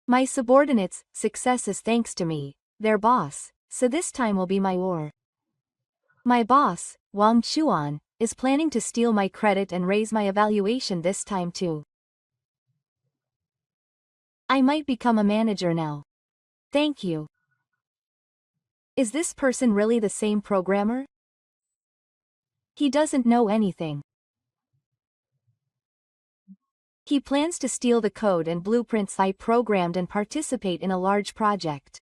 My subordinates' success is thanks to me, their boss, so this time will be my war. My boss, Wang Chuan, is planning to steal my credit and raise my evaluation this time too. I might become a manager now. Thank you. Is this person really the same programmer? He doesn't know anything. He plans to steal the code and blueprints I programmed and participate in a large project.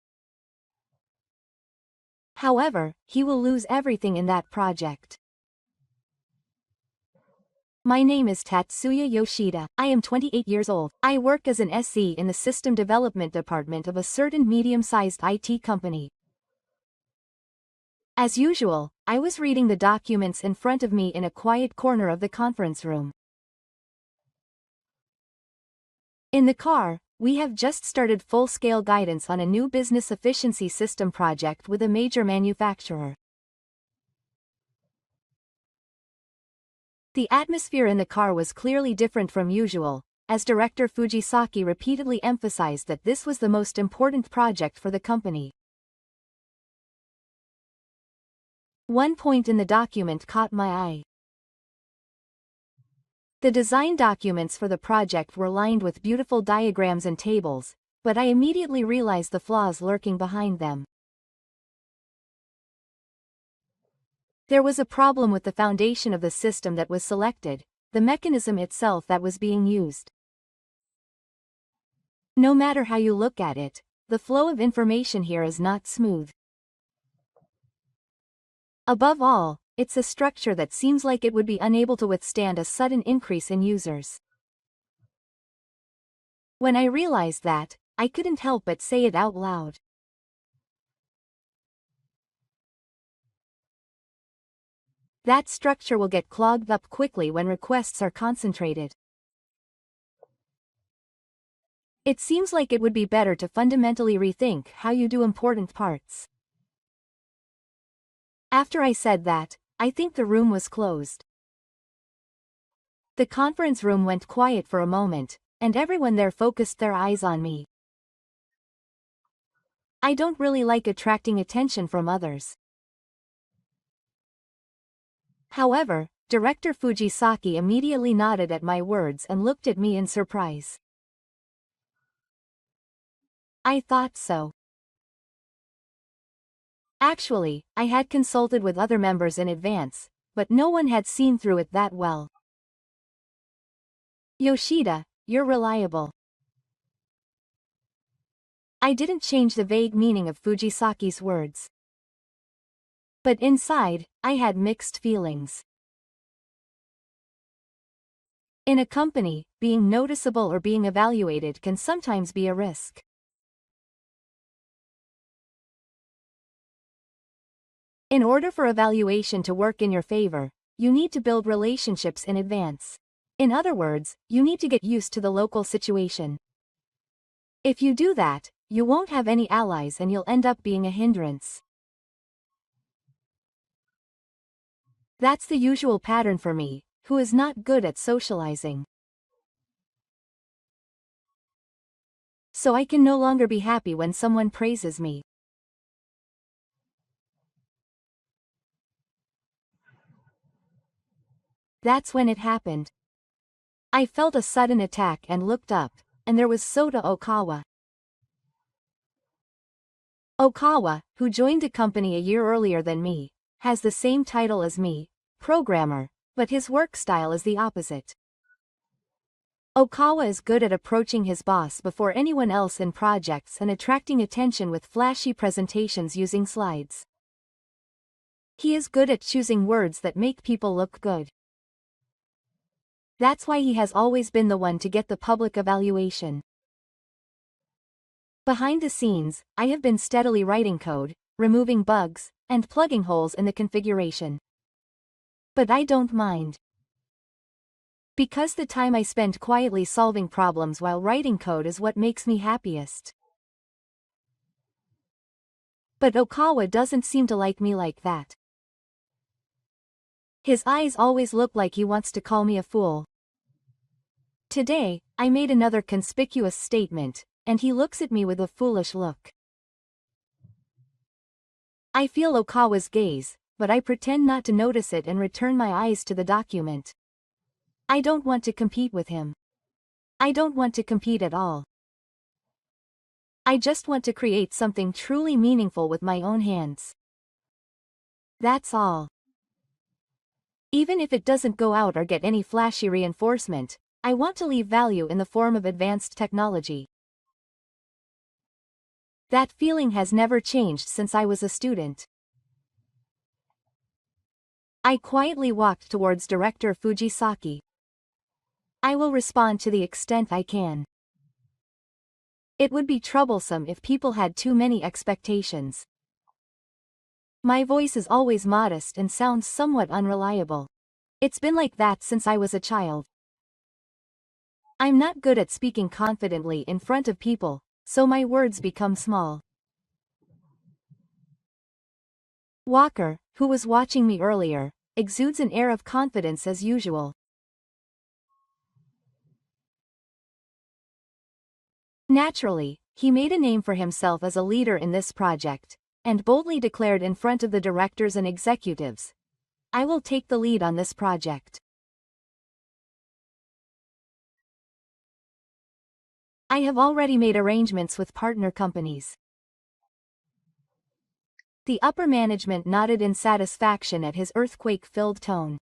However, he will lose everything in that project. My name is Tatsuya Yoshida. I am 28 years old. I work as an SE in the system development department of a certain medium-sized IT company. As usual, I was reading the documents in front of me in a quiet corner of the conference room. In the car, we have just started full-scale guidance on a new business efficiency system project with a major manufacturer. The atmosphere in the car was clearly different from usual, as Director Fujisaki repeatedly emphasized that this was the most important project for the company. One point in the document caught my eye. The design documents for the project were lined with beautiful diagrams and tables, but I immediately realized the flaws lurking behind them. There was a problem with the foundation of the system that was selected, the mechanism itself that was being used. No matter how you look at it, the flow of information here is not smooth. Above all, it's a structure that seems like it would be unable to withstand a sudden increase in users. When I realized that, I couldn't help but say it out loud. That structure will get clogged up quickly when requests are concentrated. It seems like it would be better to fundamentally rethink how you do important parts. After I said that, I think the room was closed. The conference room went quiet for a moment, and everyone there focused their eyes on me. I don't really like attracting attention from others. However, Director Fujisaki immediately nodded at my words and looked at me in surprise. I thought so. Actually, I had consulted with other members in advance, but no one had seen through it that well. Yoshida, you're reliable. I didn't change the vague meaning of Fujisaki's words. But inside, I had mixed feelings. In a company, being noticeable or being evaluated can sometimes be a risk. In order for evaluation to work in your favor, you need to build relationships in advance. In other words, you need to get used to the local situation. If you do that, you won't have any allies and you'll end up being a hindrance. That's the usual pattern for me, who is not good at socializing. So I can no longer be happy when someone praises me. That's when it happened. I felt a sudden attack and looked up, and there was Sota Okawa. Okawa, who joined the company a year earlier than me, has the same title as me, programmer, but his work style is the opposite. Okawa is good at approaching his boss before anyone else in projects and attracting attention with flashy presentations using slides. He is good at choosing words that make people look good. That's why he has always been the one to get the public evaluation. Behind the scenes, I have been steadily writing code, removing bugs, and plugging holes in the configuration. But I don't mind. Because the time I spend quietly solving problems while writing code is what makes me happiest. But Okawa doesn't seem to like me like that. His eyes always look like he wants to call me a fool. Today, I made another conspicuous statement, and he looks at me with a foolish look. I feel Okawa's gaze, but I pretend not to notice it and return my eyes to the document. I don't want to compete with him. I don't want to compete at all. I just want to create something truly meaningful with my own hands. That's all. Even if it doesn't go out or get any flashy reinforcement, I want to leave value in the form of advanced technology. That feeling has never changed since I was a student. I quietly walked towards Director Fujisaki. I will respond to the extent I can. It would be troublesome if people had too many expectations. My voice is always modest and sounds somewhat unreliable. It's been like that since I was a child. I'm not good at speaking confidently in front of people, so my words become small. Walker, who was watching me earlier, exudes an air of confidence as usual. Naturally, he made a name for himself as a leader in this project, and boldly declared in front of the directors and executives, "I will take the lead on this project." I have already made arrangements with partner companies. The upper management nodded in satisfaction at his earthquake-filled tone.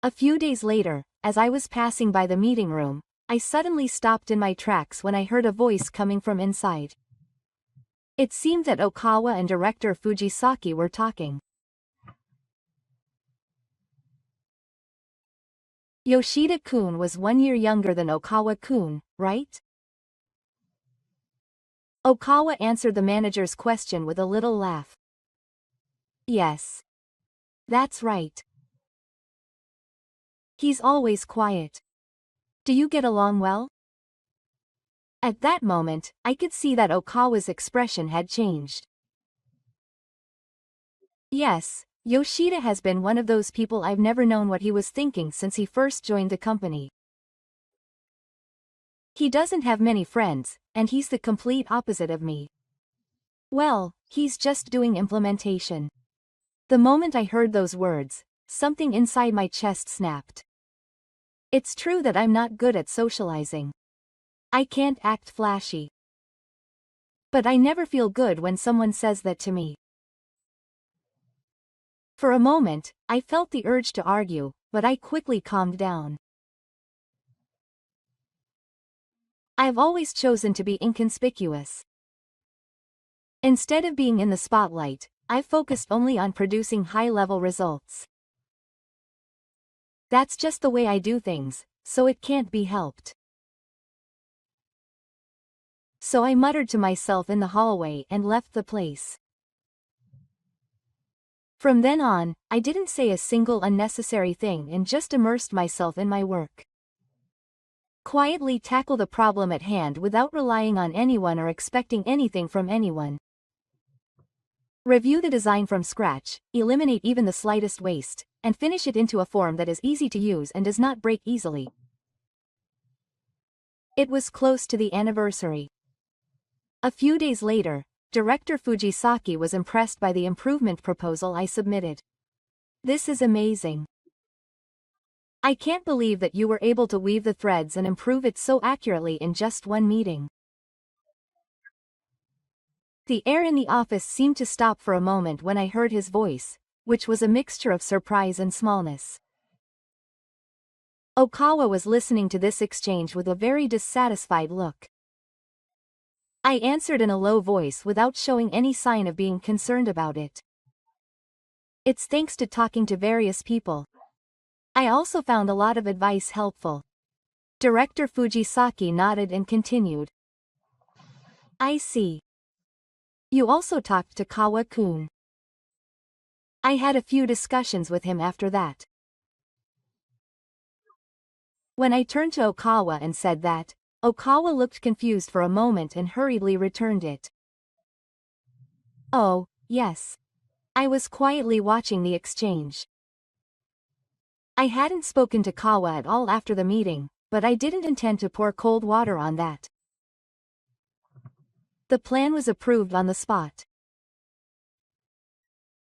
A few days later, as I was passing by the meeting room, I suddenly stopped in my tracks when I heard a voice coming from inside. It seemed that Okawa and Director Fujisaki were talking. Yoshida-kun was 1 year younger than Okawa-kun, right? Okawa answered the manager's question with a little laugh. Yes. That's right. He's always quiet. Do you get along well? At that moment, I could see that Okawa's expression had changed. Yes, Yoshida has been one of those people I've never known what he was thinking since he first joined the company. He doesn't have many friends, and he's the complete opposite of me. Well, he's just doing implementation. The moment I heard those words, something inside my chest snapped. It's true that I'm not good at socializing. I can't act flashy. But I never feel good when someone says that to me. For a moment, I felt the urge to argue, but I quickly calmed down. I've always chosen to be inconspicuous. Instead of being in the spotlight, I've focused only on producing high-level results. That's just the way I do things, so it can't be helped. So I muttered to myself in the hallway and left the place. From then on, I didn't say a single unnecessary thing and just immersed myself in my work. Quietly tackle the problem at hand without relying on anyone or expecting anything from anyone. Review the design from scratch, eliminate even the slightest waste, and finish it into a form that is easy to use and does not break easily. It was close to the anniversary. A few days later, Director Fujisaki was impressed by the improvement proposal I submitted. "This is amazing. I can't believe that you were able to weave the threads and improve it so accurately in just one meeting." The air in the office seemed to stop for a moment when I heard his voice, which was a mixture of surprise and smallness. Okawa was listening to this exchange with a very dissatisfied look. I answered in a low voice without showing any sign of being concerned about it. "It's thanks to talking to various people. I also found a lot of advice helpful." Director Fujisaki nodded and continued. "I see. You also talked to Kawa-kun." I had a few discussions with him after that. When I turned to Okawa and said that, Okawa looked confused for a moment and hurriedly returned it. "Oh, yes. I was quietly watching the exchange." I hadn't spoken to Kawa at all after the meeting, but I didn't intend to pour cold water on that. The plan was approved on the spot.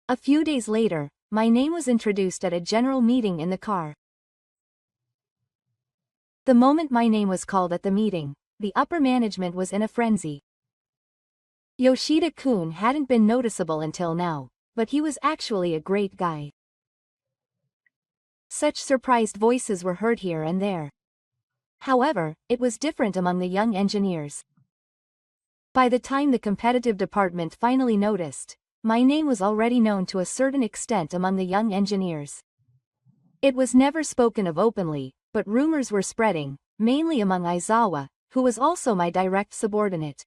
A few days later, my name was introduced at a general meeting in the car. The moment my name was called at the meeting, the upper management was in a frenzy. Yoshida-kun hadn't been noticeable until now, but he was actually a great guy. Such surprised voices were heard here and there. However, it was different among the young engineers. By the time the competitive department finally noticed, my name was already known to a certain extent among the young engineers. It was never spoken of openly, but rumors were spreading, mainly among Aizawa, who was also my direct subordinate.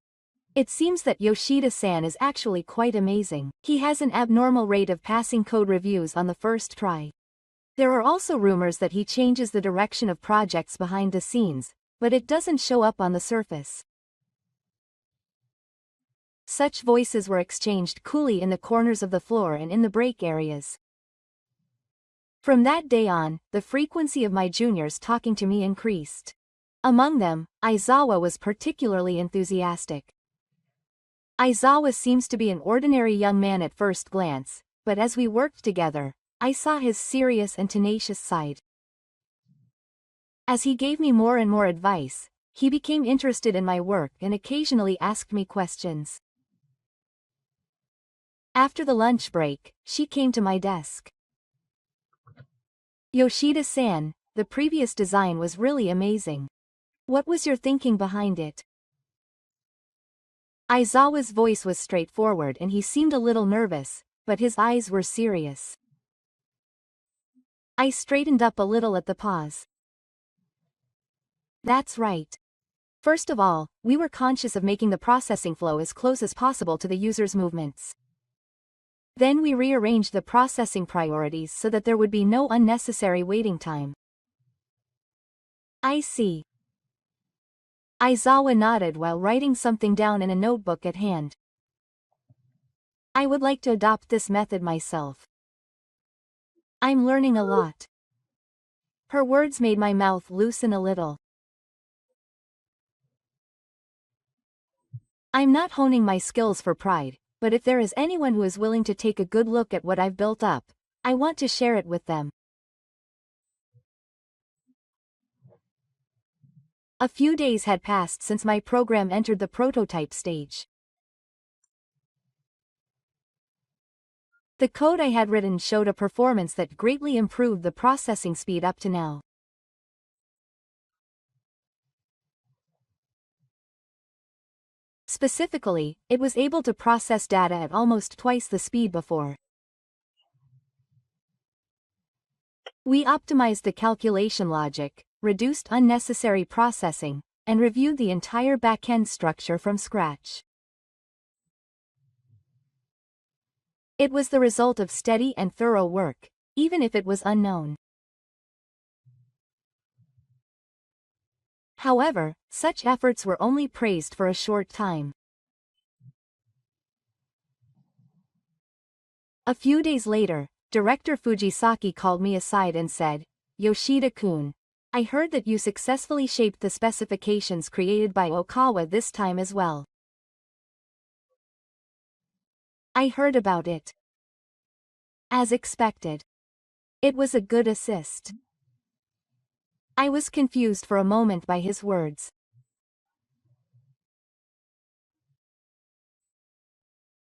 It seems that Yoshida-san is actually quite amazing. He has an abnormal rate of passing code reviews on the first try. There are also rumors that he changes the direction of projects behind the scenes, but it doesn't show up on the surface. Such voices were exchanged coolly in the corners of the floor and in the break areas. From that day on, the frequency of my juniors talking to me increased. Among them, Aizawa was particularly enthusiastic. Aizawa seems to be an ordinary young man at first glance, but as we worked together, I saw his serious and tenacious side. As he gave me more and more advice, he became interested in my work and occasionally asked me questions. After the lunch break, she came to my desk. Yoshida-san, the previous design was really amazing. What was your thinking behind it? Aizawa's voice was straightforward and he seemed a little nervous, but his eyes were serious. I straightened up a little at the pause. That's right. First of all, we were conscious of making the processing flow as close as possible to the user's movements. Then we rearranged the processing priorities so that there would be no unnecessary waiting time. I see. Aizawa nodded while writing something down in a notebook at hand. I would like to adopt this method myself. I'm learning a lot. Her words made my mouth loosen a little. I'm not honing my skills for pride, but if there is anyone who is willing to take a good look at what I've built up, I want to share it with them. A few days had passed since my program entered the prototype stage. The code I had written showed a performance that greatly improved the processing speed up to now. Specifically, it was able to process data at almost twice the speed before. We optimized the calculation logic, reduced unnecessary processing, and reviewed the entire backend structure from scratch. It was the result of steady and thorough work, even if it was unknown. However, such efforts were only praised for a short time. A few days later, Director Fujisaki called me aside and said, "Yoshida-kun, I heard that you successfully shaped the specifications created by Okawa this time as well." I heard about it. As expected. It was a good assist. I was confused for a moment by his words.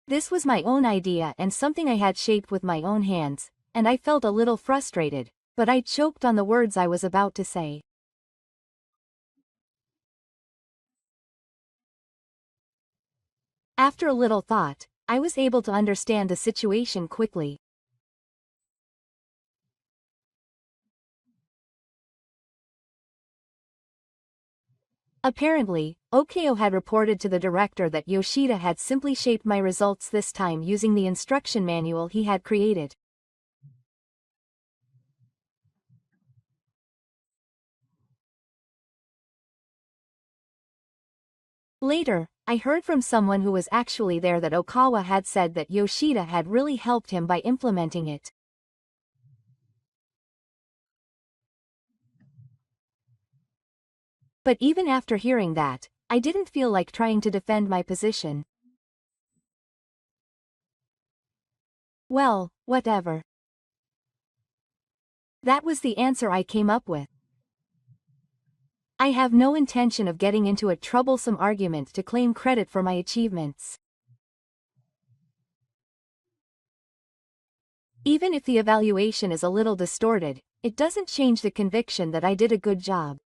This was my own idea and something I had shaped with my own hands, and I felt a little frustrated, but I choked on the words I was about to say. After a little thought, I was able to understand the situation quickly. Apparently, Okeo had reported to the director that Yoshida had simply shaped my results this time using the instruction manual he had created. Later, I heard from someone who was actually there that Okawa had said that Yoshida had really helped him by implementing it. But even after hearing that, I didn't feel like trying to defend my position. Well, whatever. That was the answer I came up with. I have no intention of getting into a troublesome argument to claim credit for my achievements. Even if the evaluation is a little distorted, it doesn't change the conviction that I did a good job.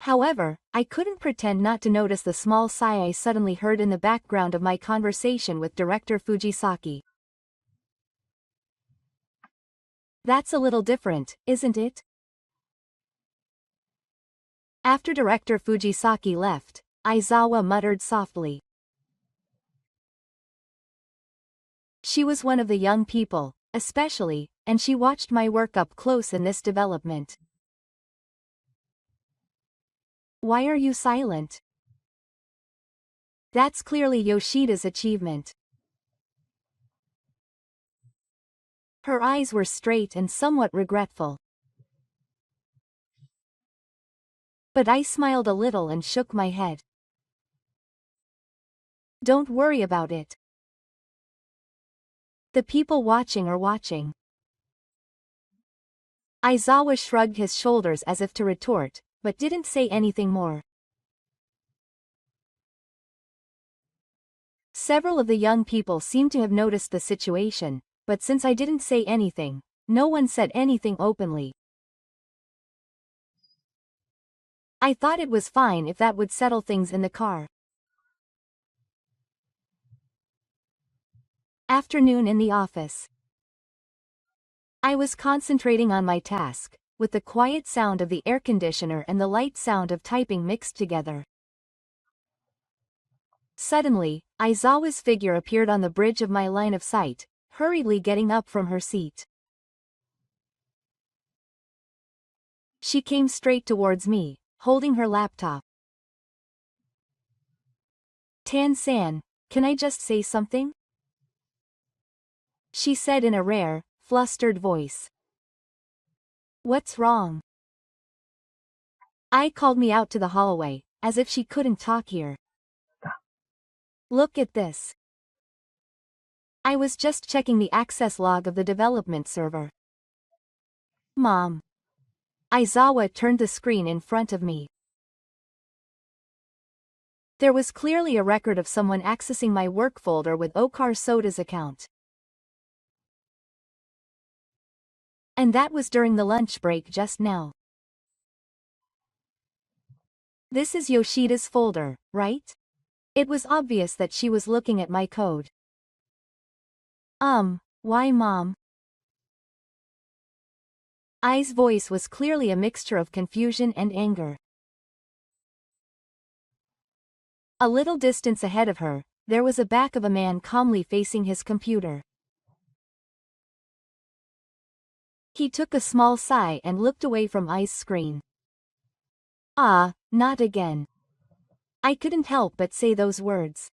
However, I couldn't pretend not to notice the small sigh I suddenly heard in the background of my conversation with director Fujisaki. That's a little different, isn't it? After director Fujisaki left, Aizawa muttered softly. She was one of the young people, especially, and she watched my work up close in this development. Why are you silent? That's clearly Yoshida's achievement. Her eyes were straight and somewhat regretful. But I smiled a little and shook my head. Don't worry about it. The people watching are watching. Aizawa shrugged his shoulders as if to retort, but didn't say anything more. Several of the young people seemed to have noticed the situation, but since I didn't say anything, no one said anything openly. I thought it was fine if that would settle things in the car. Afternoon in the office. I was concentrating on my task, with the quiet sound of the air conditioner and the light sound of typing mixed together. Suddenly, Aizawa's figure appeared on the bridge of my line of sight, hurriedly getting up from her seat. She came straight towards me, holding her laptop. Tan-san, can I just say something? She said in a rare, flustered voice. What's wrong? Ai called me out to the hallway, as if she couldn't talk here. Look at this. I was just checking the access log of the development server. Mom. Aizawa turned the screen in front of me. There was clearly a record of someone accessing my work folder with Okar Soda's account. And that was during the lunch break just now. This is Yoshida's folder, right? It was obvious that she was looking at my code. Why Mom? Ai's voice was clearly a mixture of confusion and anger. A little distance ahead of her, there was a back of a man calmly facing his computer. He took a small sigh and looked away from Ai's screen. Ah, not again. I couldn't help but say those words.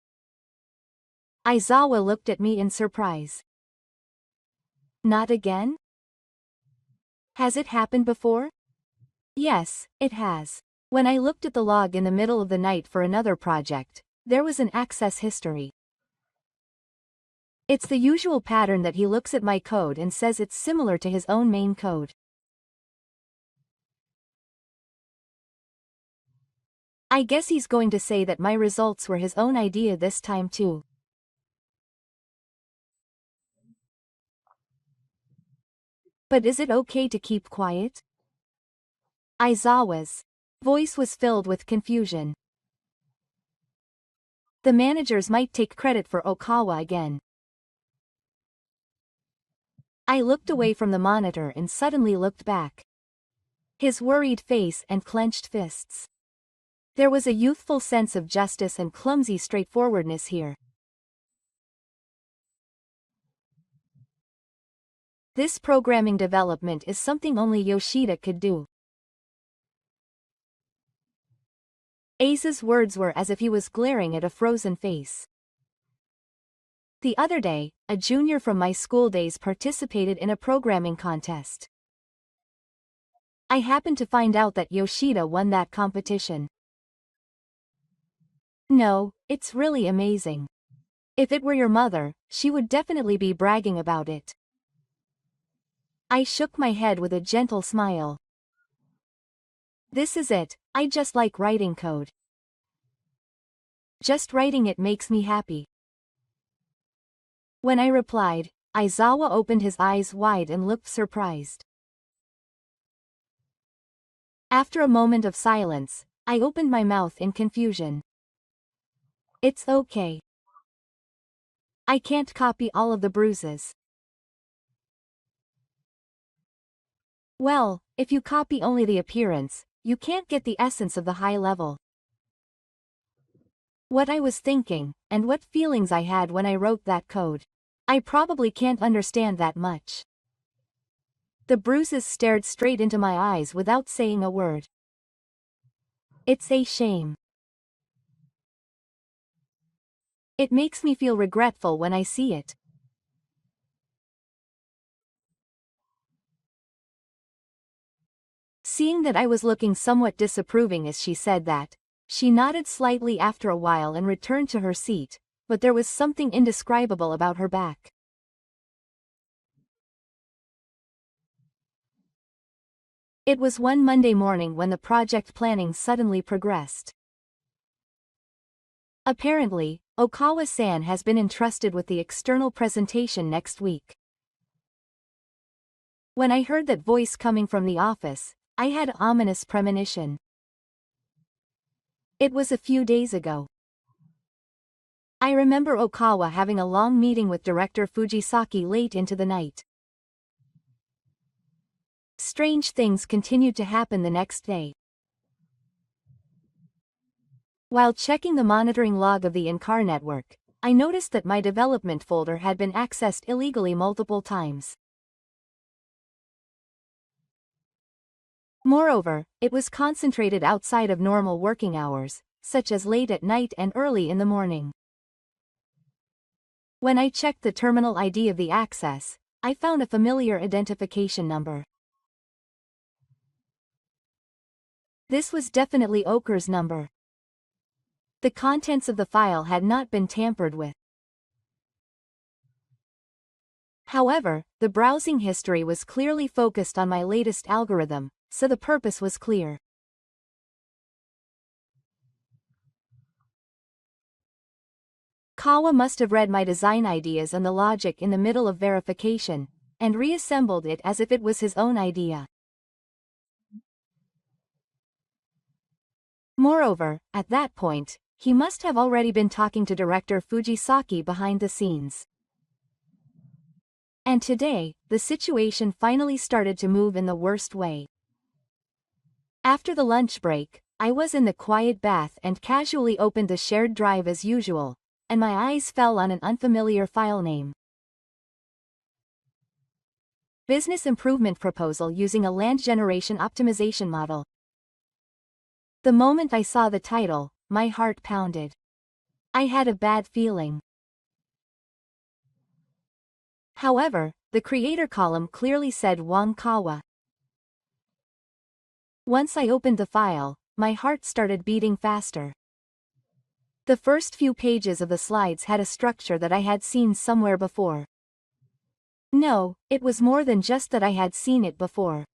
Aizawa looked at me in surprise. Not again? Has it happened before? Yes, it has. When I looked at the log in the middle of the night for another project, there was an access history. It's the usual pattern that he looks at my code and says it's similar to his own main code. I guess he's going to say that my results were his own idea this time too. But is it okay to keep quiet? Aizawa's voice was filled with confusion. The managers might take credit for Okawa again. I looked away from the monitor and suddenly looked back. His worried face and clenched fists. There was a youthful sense of justice and clumsy straightforwardness here. This programming development is something only Yoshida could do. Ai's words were as if he was glaring at a frozen face. The other day, a junior from my school days participated in a programming contest. I happened to find out that Yoshida won that competition. No, it's really amazing. If it were your mother, she would definitely be bragging about it. I shook my head with a gentle smile. This is it, I just like writing code. Just writing it makes me happy. When I replied, Aizawa opened his eyes wide and looked surprised. After a moment of silence, I opened my mouth in confusion. It's okay. I can't copy all of the bruises. Well, if you copy only the appearance, you can't get the essence of the high level. What I was thinking, and what feelings I had when I wrote that code. I probably can't understand that much. The bruises stared straight into my eyes without saying a word. It's a shame. It makes me feel regretful when I see it. Seeing that I was looking somewhat disapproving as she said that, she nodded slightly after a while and returned to her seat, but there was something indescribable about her back. It was one Monday morning when the project planning suddenly progressed. Apparently, Okawa-san has been entrusted with the external presentation next week. When I heard that voice coming from the office, I had an ominous premonition. It was a few days ago. I remember Okawa having a long meeting with director Fujisaki late into the night. Strange things continued to happen the next day. While checking the monitoring log of the in-car network, I noticed that my development folder had been accessed illegally multiple times. Moreover, it was concentrated outside of normal working hours, such as late at night and early in the morning. When I checked the terminal ID of the access, I found a familiar identification number. This was definitely Oker's number. The contents of the file had not been tampered with. However, the browsing history was clearly focused on my latest algorithm, so the purpose was clear. Kawa must have read my design ideas and the logic in the middle of verification, and reassembled it as if it was his own idea. Moreover, at that point, he must have already been talking to director Fujisaki behind the scenes. And today, the situation finally started to move in the worst way. After the lunch break, I was in the quiet bath and casually opened the shared drive as usual, and my eyes fell on an unfamiliar file name. Business improvement proposal using a land generation optimization model. The moment I saw the title, my heart pounded. I had a bad feeling. However, the creator column clearly said Wang Kawa. Once I opened the file, my heart started beating faster. The first few pages of the slides had a structure that I had seen somewhere before. No, it was more than just that I had seen it before.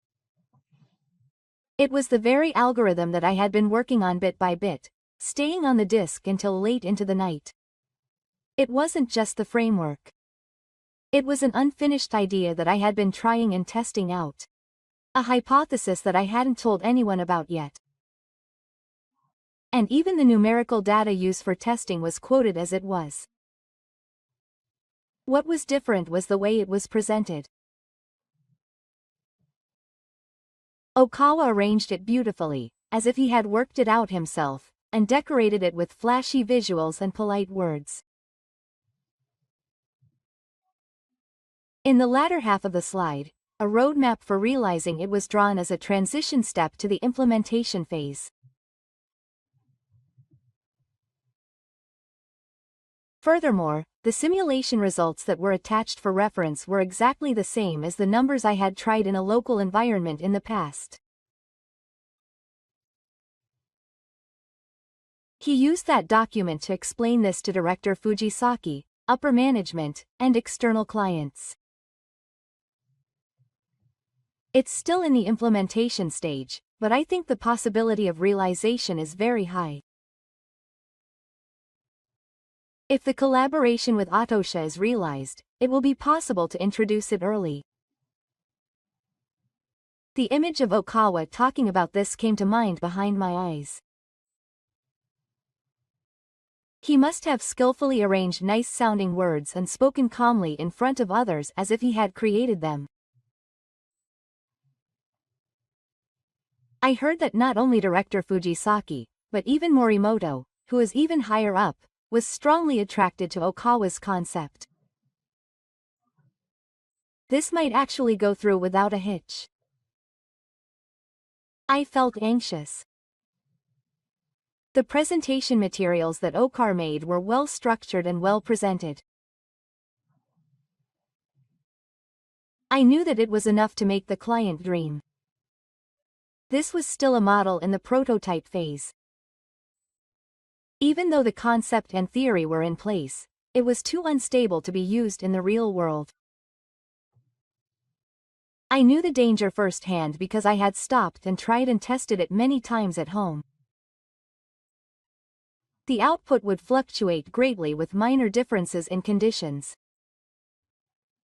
It was the very algorithm that I had been working on bit by bit, staying on the disk until late into the night. It wasn't just the framework. It was an unfinished idea that I had been trying and testing out. A hypothesis that I hadn't told anyone about yet. And even the numerical data used for testing was quoted as it was. What was different was the way it was presented. Okawa arranged it beautifully, as if he had worked it out himself, and decorated it with flashy visuals and polite words. In the latter half of the slide, a roadmap for realizing it was drawn as a transition step to the implementation phase. Furthermore, the simulation results that were attached for reference were exactly the same as the numbers I had tried in a local environment in the past. He used that document to explain this to Director Fujisaki, upper management, and external clients. It's still in the implementation stage, but I think the possibility of realization is very high. If the collaboration with Atosha is realized, it will be possible to introduce it early. The image of Okawa talking about this came to mind behind my eyes. He must have skillfully arranged nice-sounding words and spoken calmly in front of others as if he had created them. I heard that not only Director Fujisaki, but even Morimoto, who is even higher up, was strongly attracted to Okawa's concept. This might actually go through without a hitch. I felt anxious. The presentation materials that Okar made were well structured and well presented. I knew that it was enough to make the client dream. This was still a model in the prototype phase. Even though the concept and theory were in place, it was too unstable to be used in the real world. I knew the danger firsthand because I had stopped and tried and tested it many times at home. The output would fluctuate greatly with minor differences in conditions.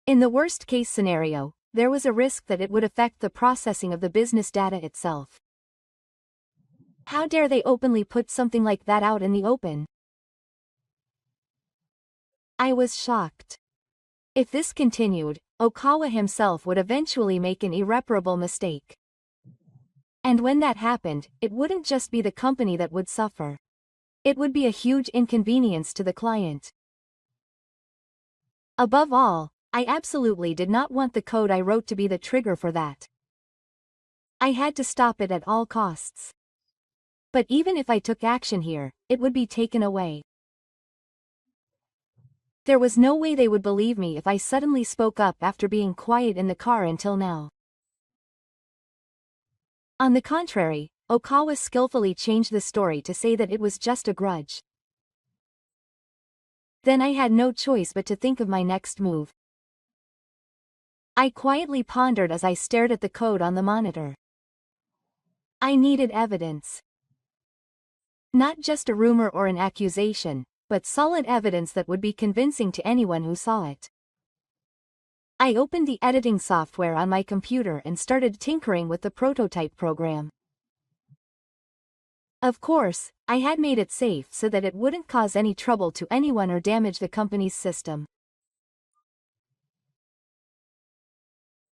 In the worst-case scenario, there was a risk that it would affect the processing of the business data itself. How dare they openly put something like that out in the open? I was shocked. If this continued, Okawa himself would eventually make an irreparable mistake. And when that happened, it wouldn't just be the company that would suffer. It would be a huge inconvenience to the client. Above all, I absolutely did not want the code I wrote to be the trigger for that. I had to stop it at all costs. But even if I took action here, it would be taken away. There was no way they would believe me if I suddenly spoke up after being quiet in the car until now. On the contrary, Okawa skillfully changed the story to say that it was just a grudge. Then I had no choice but to think of my next move. I quietly pondered as I stared at the code on the monitor. I needed evidence. Not just a rumor or an accusation, but solid evidence that would be convincing to anyone who saw it. I opened the editing software on my computer and started tinkering with the prototype program. Of course, I had made it safe so that it wouldn't cause any trouble to anyone or damage the company's system.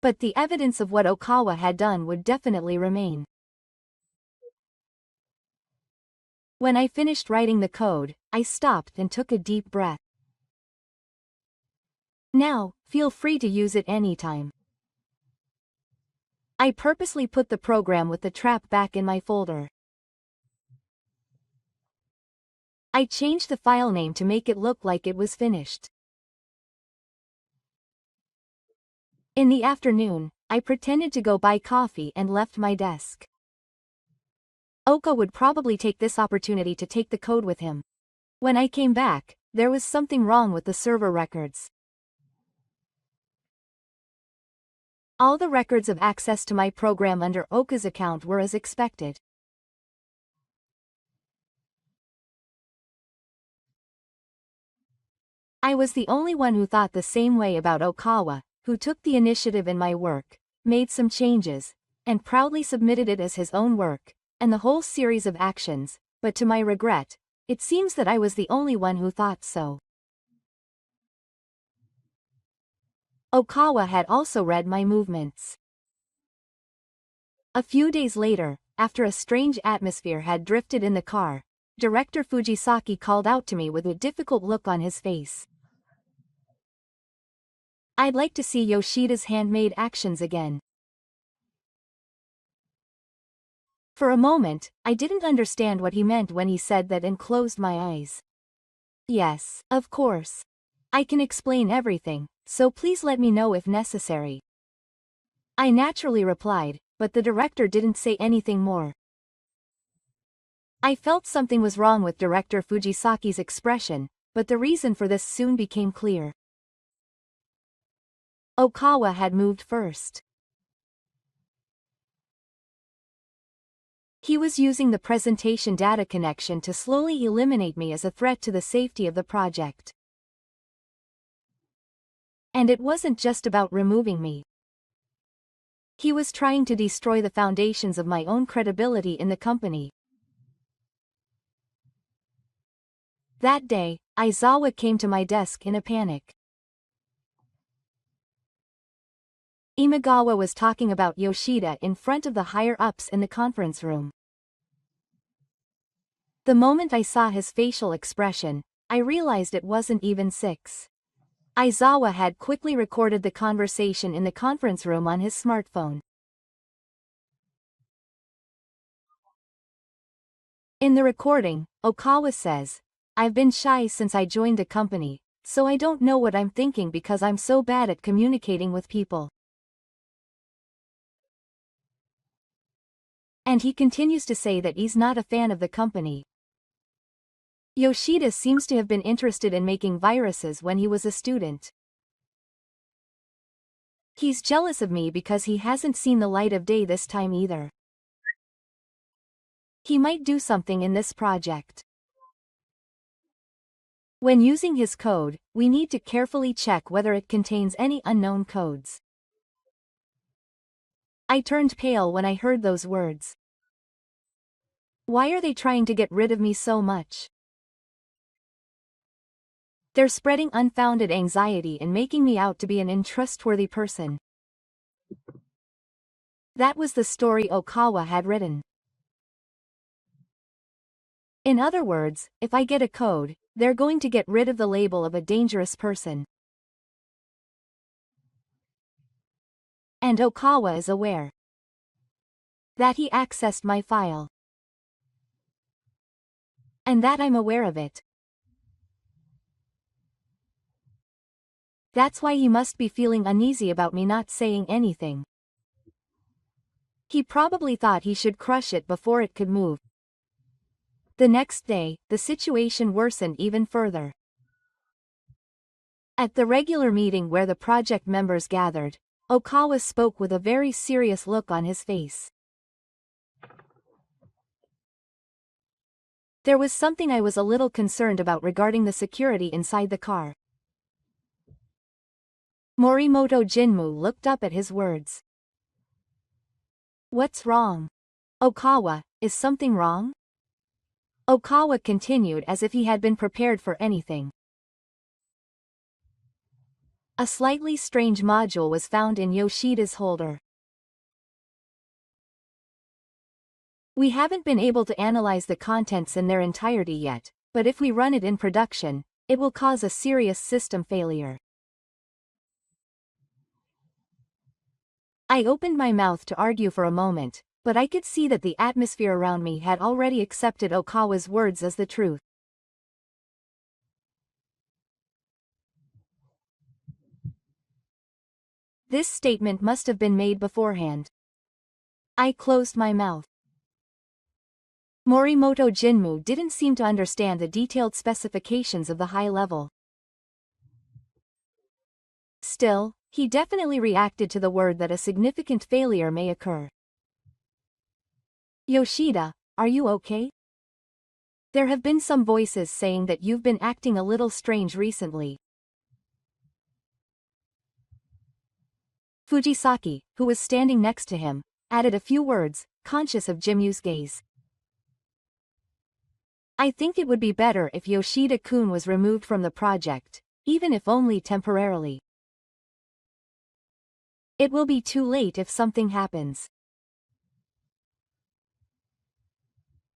But the evidence of what Okawa had done would definitely remain. When I finished writing the code, I stopped and took a deep breath. Now, feel free to use it anytime. I purposely put the program with the trap back in my folder. I changed the file name to make it look like it was finished. In the afternoon, I pretended to go buy coffee and left my desk. Oka would probably take this opportunity to take the code with him. When I came back, there was something wrong with the server records. All the records of access to my program under Oka's account were as expected. I was the only one who thought the same way about Okawa, who took the initiative in my work, made some changes, and proudly submitted it as his own work, and the whole series of actions, but to my regret, it seems that I was the only one who thought so. Okawa had also read my movements. A few days later, after a strange atmosphere had drifted in the car, Director Fujisaki called out to me with a difficult look on his face. I'd like to see Yoshida's handmade actions again. For a moment, I didn't understand what he meant when he said that and closed my eyes. Yes, of course. I can explain everything, so please let me know if necessary. I naturally replied, but the director didn't say anything more. I felt something was wrong with director Fujisaki's expression, but the reason for this soon became clear. Okawa had moved first. He was using the presentation data connection to slowly eliminate me as a threat to the safety of the project. And it wasn't just about removing me. He was trying to destroy the foundations of my own credibility in the company. That day, Aizawa came to my desk in a panic. Imagawa was talking about Yoshida in front of the higher-ups in the conference room. The moment I saw his facial expression, I realized it wasn't even 6. Aizawa had quickly recorded the conversation in the conference room on his smartphone. In the recording, Okawa says, "I've been shy since I joined the company, so I don't know what I'm thinking because I'm so bad at communicating with people." And he continues to say that he's not a fan of the company. Yoshida seems to have been interested in making viruses when he was a student. He's jealous of me because he hasn't seen the light of day this time either. He might do something in this project. When using his code, we need to carefully check whether it contains any unknown codes. I turned pale when I heard those words. Why are they trying to get rid of me so much? They're spreading unfounded anxiety and making me out to be an untrustworthy person. That was the story Okawa had written. In other words, if I get a code, they're going to get rid of the label of a dangerous person. And Okawa is aware that he accessed my file. And that I'm aware of it. That's why he must be feeling uneasy about me not saying anything. He probably thought he should crush it before it could move. The next day, the situation worsened even further. At the regular meeting where the project members gathered, Okawa spoke with a very serious look on his face. There was something I was a little concerned about regarding the security inside the car. Morimoto Jinmu looked up at his words. "What's wrong? Okawa, is something wrong?" Okawa continued as if he had been prepared for anything. A slightly strange module was found in Yoshida's holder. We haven't been able to analyze the contents in their entirety yet, but if we run it in production, it will cause a serious system failure. I opened my mouth to argue for a moment, but I could see that the atmosphere around me had already accepted Okawa's words as the truth. This statement must have been made beforehand. I closed my mouth. Morimoto Jinmu didn't seem to understand the detailed specifications of the high level. Still, he definitely reacted to the word that a significant failure may occur. "Yoshida, are you okay? There have been some voices saying that you've been acting a little strange recently." Fujisaki, who was standing next to him, added a few words, conscious of Jimu's gaze. "I think it would be better if Yoshida-kun was removed from the project, even if only temporarily. It will be too late if something happens."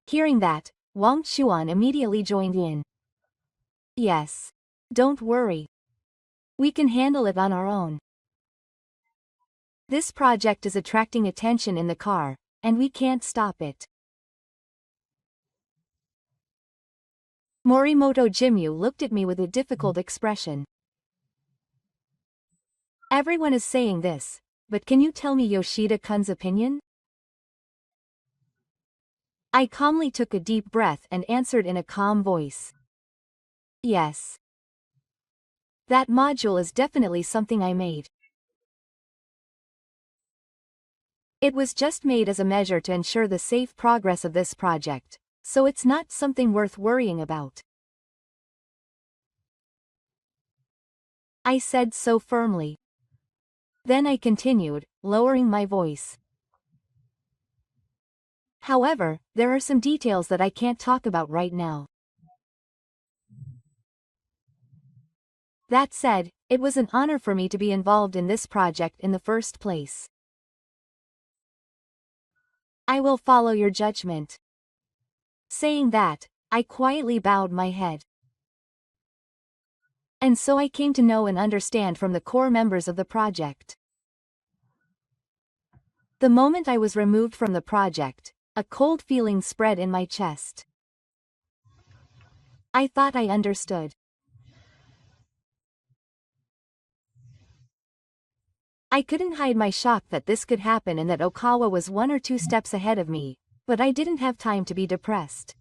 Hearing that, Wang Xuan immediately joined in. "Yes. Don't worry. We can handle it on our own. This project is attracting attention in the car, and we can't stop it." Morimoto Jinmu looked at me with a difficult expression. "Everyone is saying this, but can you tell me Yoshida-kun's opinion?" I calmly took a deep breath and answered in a calm voice. Yes. That module is definitely something I made. It was just made as a measure to ensure the safe progress of this project, so it's not something worth worrying about. I said so firmly. Then I continued, lowering my voice. However, there are some details that I can't talk about right now. That said, it was an honor for me to be involved in this project in the first place. I will follow your judgment. Saying that, I quietly bowed my head. And so I came to know and understand from the core members of the project. The moment I was removed from the project, a cold feeling spread in my chest. I thought I understood. I couldn't hide my shock that this could happen and that Okawa was 1 or 2 steps ahead of me, but I didn't have time to be depressed.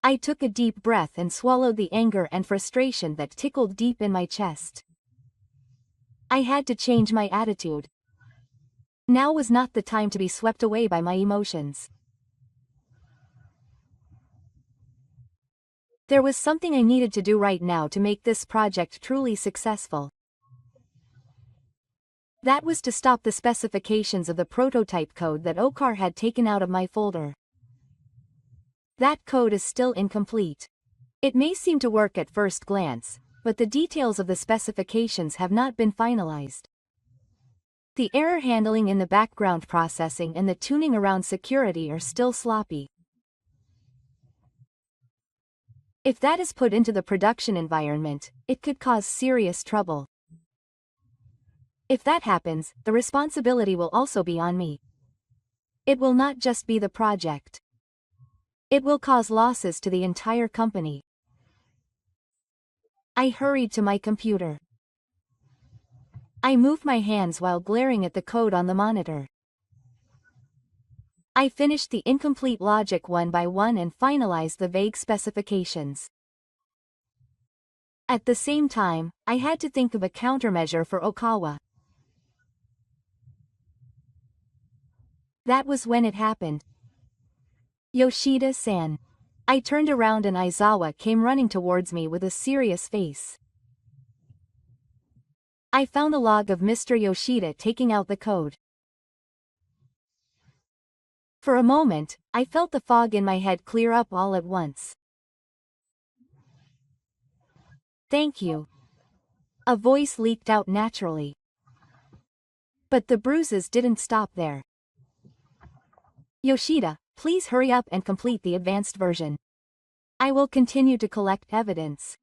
I took a deep breath and swallowed the anger and frustration that tickled deep in my chest. I had to change my attitude. Now was not the time to be swept away by my emotions. There was something I needed to do right now to make this project truly successful. That was to stop the specifications of the prototype code that Okar had taken out of my folder. That code is still incomplete. It may seem to work at first glance, but the details of the specifications have not been finalized. The error handling in the background processing and the tuning around security are still sloppy. If that is put into the production environment, it could cause serious trouble. If that happens, the responsibility will also be on me. It will not just be the project. It will cause losses to the entire company. I hurried to my computer. I moved my hands while glaring at the code on the monitor. I finished the incomplete logic one by one and finalized the vague specifications. At the same time, I had to think of a countermeasure for Okawa. That was when it happened. Yoshida-san. I turned around and Aizawa came running towards me with a serious face. I found a log of Mr. Yoshida taking out the code. For a moment, I felt the fog in my head clear up all at once. Thank you. A voice leaked out naturally. But the bruises didn't stop there. Yoshida, please hurry up and complete the advanced version. I will continue to collect evidence.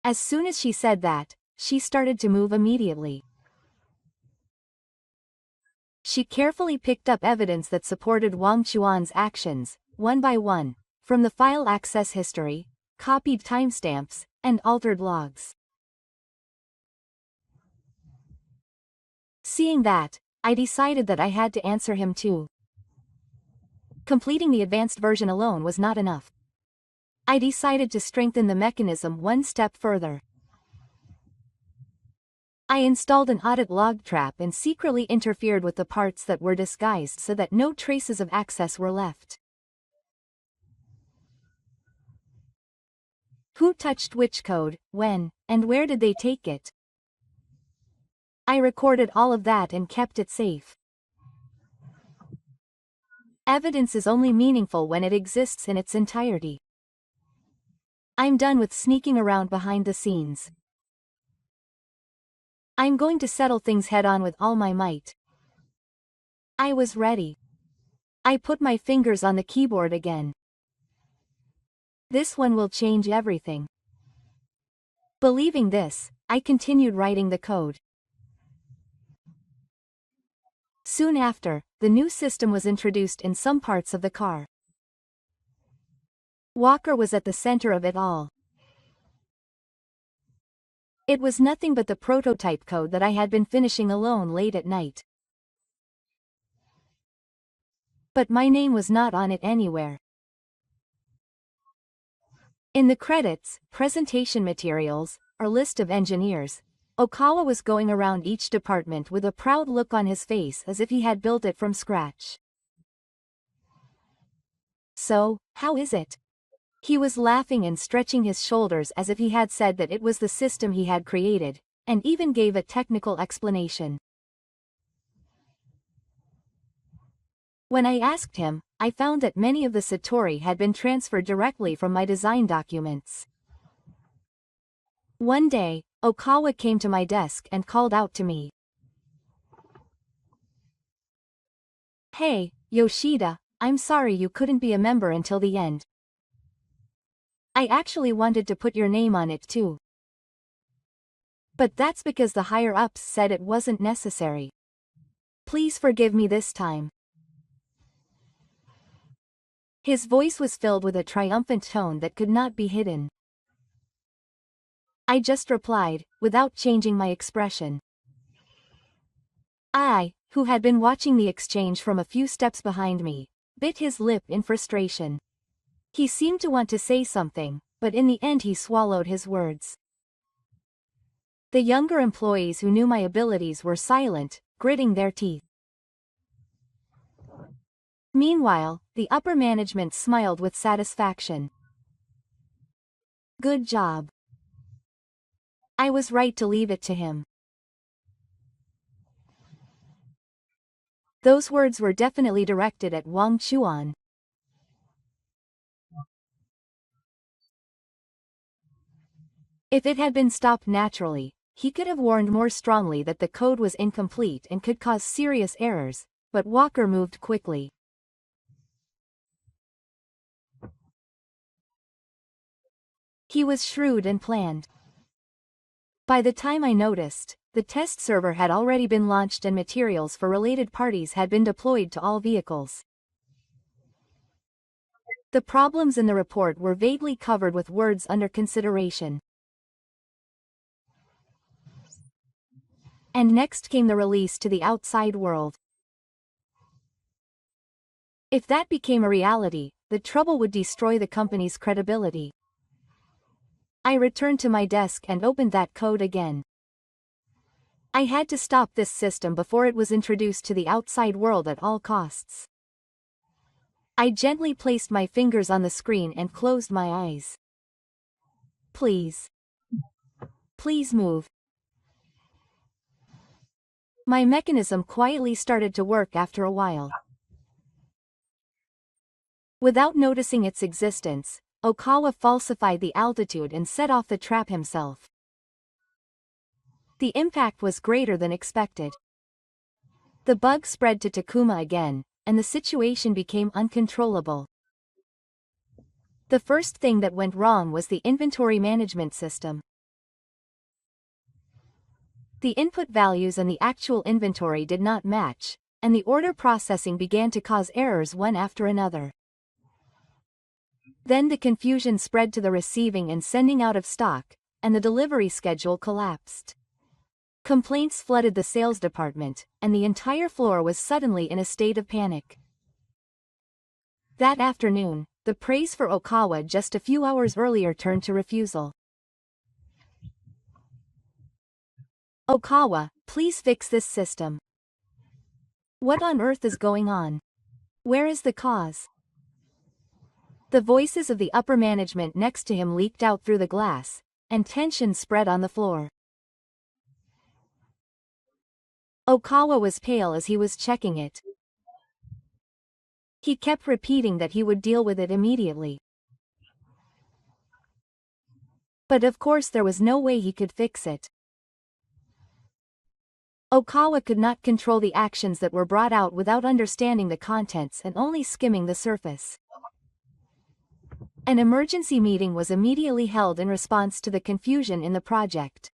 As soon as she said that, she started to move immediately. She carefully picked up evidence that supported Wang Chuan's actions, one by one, from the file access history, copied timestamps, and altered logs. Seeing that, I decided that I had to answer him too. Completing the advanced version alone was not enough. I decided to strengthen the mechanism one step further. I installed an audit log trap and secretly interfered with the parts that were disguised so that no traces of access were left. Who touched which code, when, and where did they take it? I recorded all of that and kept it safe. Evidence is only meaningful when it exists in its entirety. I'm done with sneaking around behind the scenes. I'm going to settle things head-on with all my might. I was ready. I put my fingers on the keyboard again. This one will change everything. Believing this, I continued writing the code. Soon after, the new system was introduced in some parts of the car. Walker was at the center of it all. It was nothing but the prototype code that I had been finishing alone late at night. But my name was not on it anywhere. In the credits, presentation materials, or list of engineers, Okawa was going around each department with a proud look on his face as if he had built it from scratch. So, how is it? He was laughing and stretching his shoulders as if he had said that it was the system he had created, and even gave a technical explanation. When I asked him, I found that many of the Satori had been transferred directly from my design documents. One day, Okawa came to my desk and called out to me. "Hey, Yoshida, I'm sorry you couldn't be a member until the end. I actually wanted to put your name on it too. But that's because the higher-ups said it wasn't necessary. Please forgive me this time." His voice was filled with a triumphant tone that could not be hidden. I just replied, without changing my expression. I, who had been watching the exchange from a few steps behind me, bit his lip in frustration. He seemed to want to say something, but in the end he swallowed his words. The younger employees who knew my abilities were silent, gritting their teeth. Meanwhile, the upper management smiled with satisfaction. Good job. I was right to leave it to him. Those words were definitely directed at Wang Chuan. If it had been stopped naturally, he could have warned more strongly that the code was incomplete and could cause serious errors, but Walker moved quickly. He was shrewd and planned. By the time I noticed, the test server had already been launched and materials for related parties had been deployed to all vehicles. The problems in the report were vaguely covered with words under consideration. And next came the release to the outside world. If that became a reality, the trouble would destroy the company's credibility. I returned to my desk and opened that code again. I had to stop this system before it was introduced to the outside world at all costs. I gently placed my fingers on the screen and closed my eyes. Please. Please move. My mechanism quietly started to work after a while. Without noticing its existence, Okawa falsified the altitude and set off the trap himself. The impact was greater than expected. The bug spread to Takuma again, and the situation became uncontrollable. The first thing that went wrong was the inventory management system. The input values and the actual inventory did not match, and the order processing began to cause errors one after another. Then the confusion spread to the receiving and sending out of stock, and the delivery schedule collapsed. Complaints flooded the sales department, and the entire floor was suddenly in a state of panic. That afternoon, the praise for Okawa just a few hours earlier turned to refusal. Okawa, please fix this system. What on earth is going on? Where is the cause? The voices of the upper management next to him leaked out through the glass, and tension spread on the floor. Okawa was pale as he was checking it. He kept repeating that he would deal with it immediately. But of course there was no way he could fix it. Okawa could not control the actions that were brought out without understanding the contents and only skimming the surface. An emergency meeting was immediately held in response to the confusion in the project.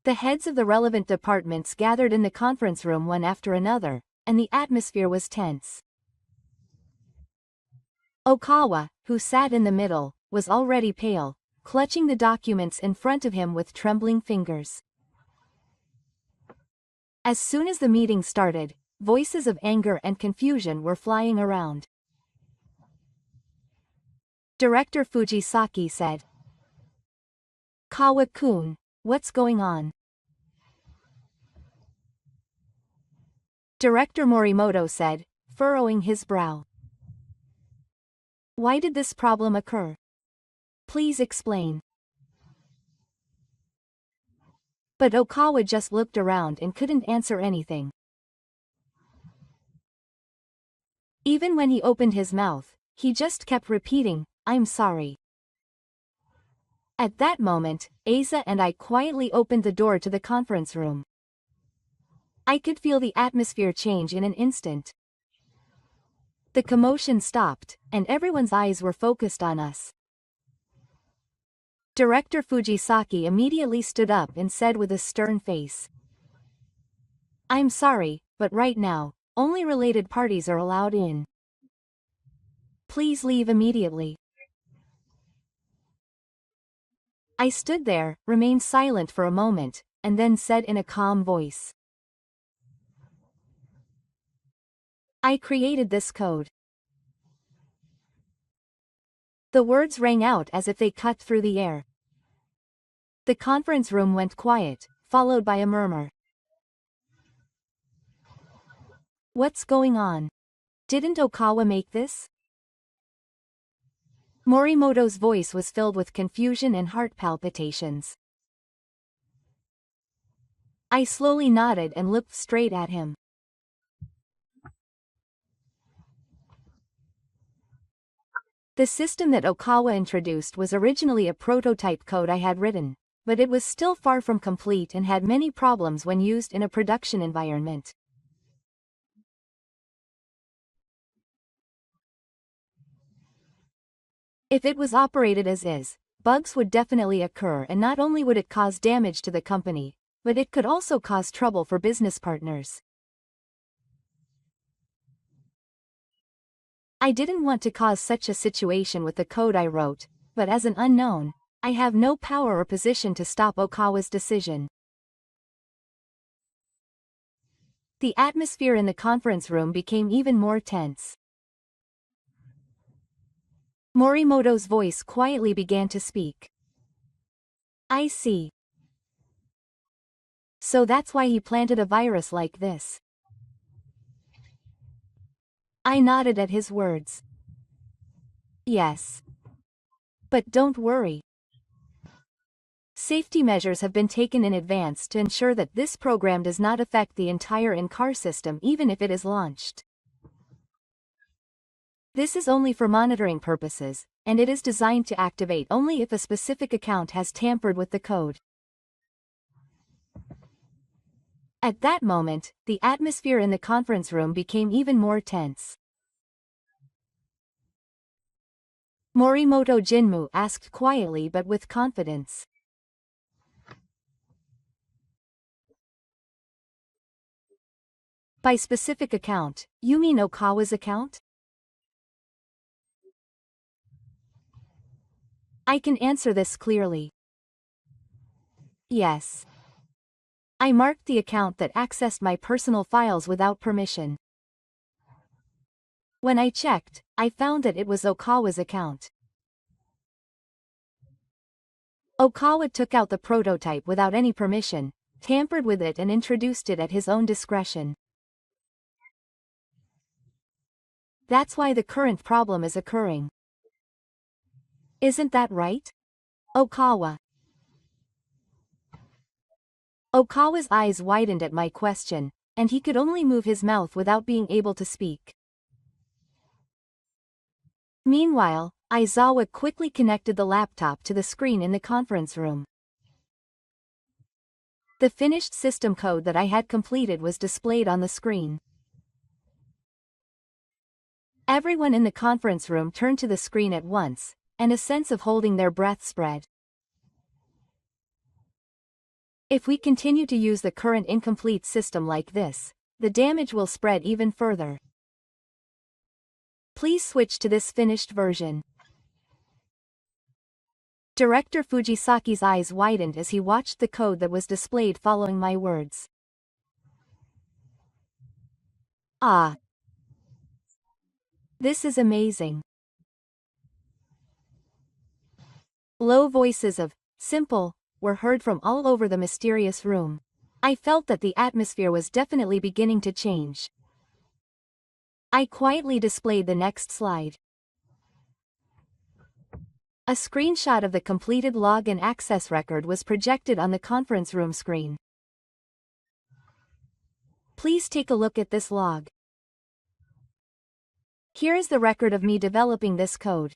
The heads of the relevant departments gathered in the conference room one after another, and the atmosphere was tense. Okawa, who sat in the middle, was already pale, clutching the documents in front of him with trembling fingers. As soon as the meeting started, voices of anger and confusion were flying around. Director Fujisaki said, "Kawa-kun, what's going on?" Director Morimoto said, furrowing his brow, "Why did this problem occur? Please explain." But Okawa just looked around and couldn't answer anything. Even when he opened his mouth, he just kept repeating, "I'm sorry." At that moment, Asa and I quietly opened the door to the conference room. I could feel the atmosphere change in an instant. The commotion stopped, and everyone's eyes were focused on us. Director Fujisaki immediately stood up and said with a stern face, "I'm sorry, but right now, only related parties are allowed in. Please leave immediately." I stood there, remained silent for a moment, and then said in a calm voice, "I created this code." The words rang out as if they cut through the air. The conference room went quiet, followed by a murmur. "What's going on? Didn't Okawa make this?" Morimoto's voice was filled with confusion and heart palpitations. I slowly nodded and looked straight at him. The system that Okawa introduced was originally a prototype code I had written, but it was still far from complete and had many problems when used in a production environment. If it was operated as is, bugs would definitely occur, and not only would it cause damage to the company, but it could also cause trouble for business partners. I didn't want to cause such a situation with the code I wrote, but as an unknown, I have no power or position to stop Okawa's decision. The atmosphere in the conference room became even more tense. Morimoto's voice quietly began to speak. "I see. So that's why he planted a virus like this." I nodded at his words. "Yes. But don't worry. Safety measures have been taken in advance to ensure that this program does not affect the entire in-car system even if it is launched. This is only for monitoring purposes, and it is designed to activate only if a specific account has tampered with the code." At that moment, the atmosphere in the conference room became even more tense. Morimoto Jinmu asked quietly but with confidence, "By specific account, you mean Okawa's account?" I can answer this clearly. Yes. I marked the account that accessed my personal files without permission. When I checked, I found that it was Okawa's account. Okawa took out the prototype without any permission, tampered with it and introduced it at his own discretion. That's why the current problem is occurring. Isn't that right, Okawa? Okawa's eyes widened at my question, and he could only move his mouth without being able to speak. Meanwhile, Aizawa quickly connected the laptop to the screen in the conference room. The finished system code that I had completed was displayed on the screen. Everyone in the conference room turned to the screen at once, and a sense of holding their breath spread. If we continue to use the current incomplete system like this, the damage will spread even further. Please switch to this finished version. Director Fujisaki's eyes widened as he watched the code that was displayed following my words. Ah. This is amazing. Low voices of, simple, were heard from all over the mysterious room. I felt that the atmosphere was definitely beginning to change. I quietly displayed the next slide. A screenshot of the completed log and access record was projected on the conference room screen. Please take a look at this log. Here is the record of me developing this code.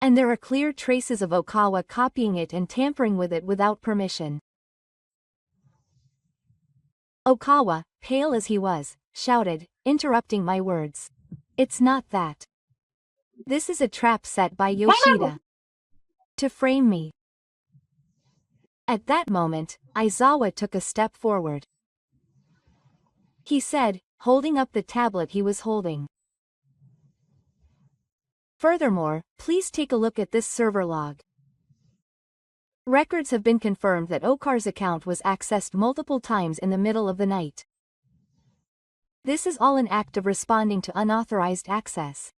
And there are clear traces of Okawa copying it and tampering with it without permission. Okawa, pale as he was, shouted, interrupting my words. It's not that. This is a trap set by Yoshida to frame me. At that moment, Aizawa took a step forward. He said, holding up the tablet he was holding. Furthermore, please take a look at this server log. Records have been confirmed that Okar's account was accessed multiple times in the middle of the night. This is all an act of responding to unauthorized access.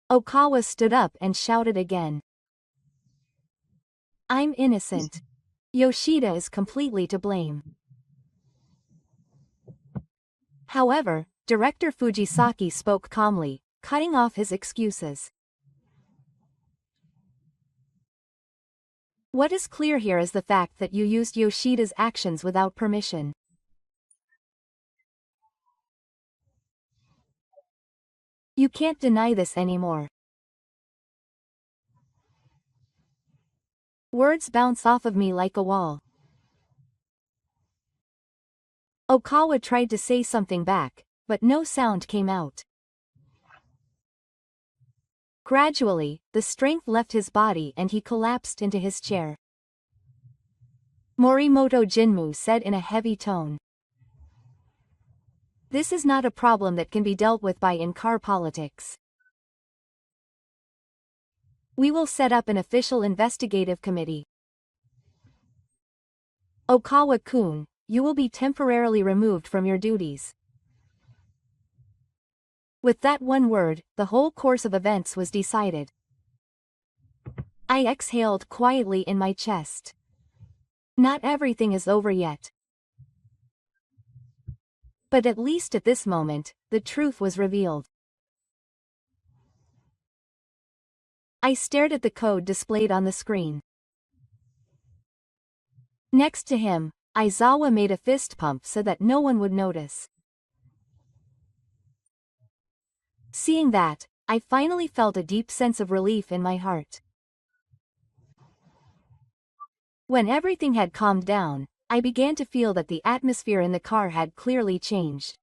Okawa stood up and shouted again. I'm innocent. Yoshida is completely to blame. However, Director Fujisaki spoke calmly, cutting off his excuses. What is clear here is the fact that you used Yoshida's actions without permission. You can't deny this anymore. Words bounce off of me like a wall. Okawa tried to say something back, but no sound came out. Gradually, the strength left his body and he collapsed into his chair. Morimoto Jinmu said in a heavy tone. This is not a problem that can be dealt with by in-car politics. We will set up an official investigative committee. Okawa-kun, you will be temporarily removed from your duties. With that one word, the whole course of events was decided. I exhaled quietly in my chest. Not everything is over yet. But at least at this moment, the truth was revealed. I stared at the code displayed on the screen. Next to him, Aizawa made a fist pump so that no one would notice. Seeing that, I finally felt a deep sense of relief in my heart. When everything had calmed down, I began to feel that the atmosphere in the car had clearly changed.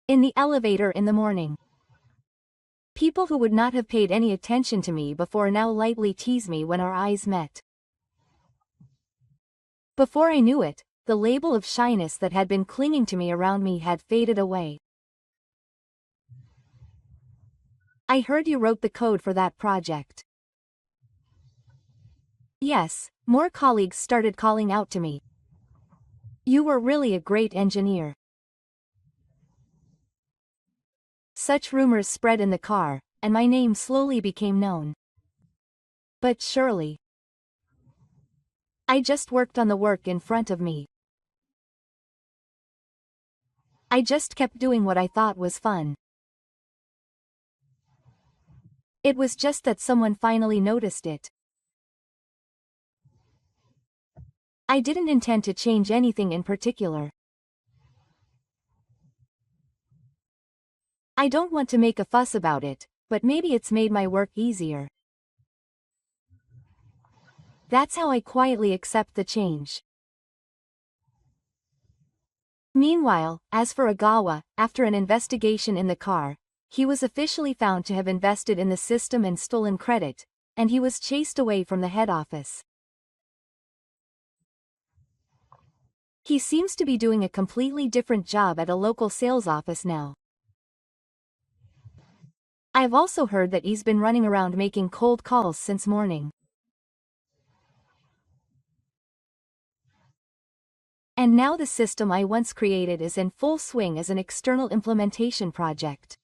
In the elevator in the morning, people who would not have paid any attention to me before now lightly teased me when our eyes met. Before I knew it, the label of shyness that had been clinging to me around me had faded away. I heard you wrote the code for that project. Yes, more colleagues started calling out to me. You were really a great engineer. Such rumors spread in the car, and my name slowly became known. But surely, I just worked on the work in front of me. I just kept doing what I thought was fun. It was just that someone finally noticed it. I didn't intend to change anything in particular. I don't want to make a fuss about it, but maybe it's made my work easier. That's how I quietly accept the change. Meanwhile, as for Agawa, after an investigation in the car, he was officially found to have invested in the system and stolen credit, and he was chased away from the head office. He seems to be doing a completely different job at a local sales office now. I've also heard that he's been running around making cold calls since morning. And now the system I once created is in full swing as an external implementation project.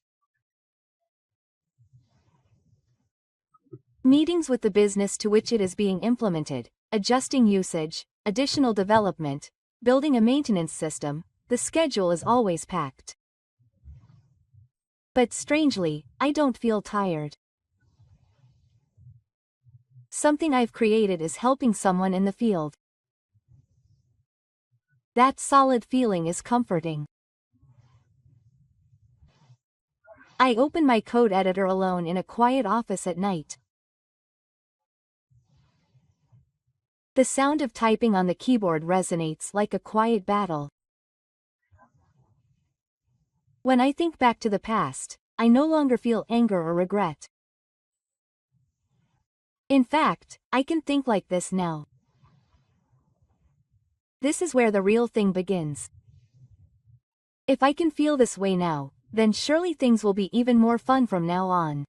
Meetings with the business to which it is being implemented, adjusting usage, additional development, building a maintenance system, the schedule is always packed. But strangely, I don't feel tired. Something I've created is helping someone in the field. That solid feeling is comforting. I open my code editor alone in a quiet office at night. The sound of typing on the keyboard resonates like a quiet battle. When I think back to the past, I no longer feel anger or regret. In fact, I can think like this now. This is where the real thing begins. If I can feel this way now, then surely things will be even more fun from now on.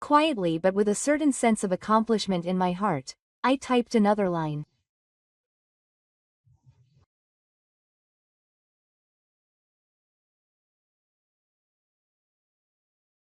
Quietly but with a certain sense of accomplishment in my heart, I typed another line.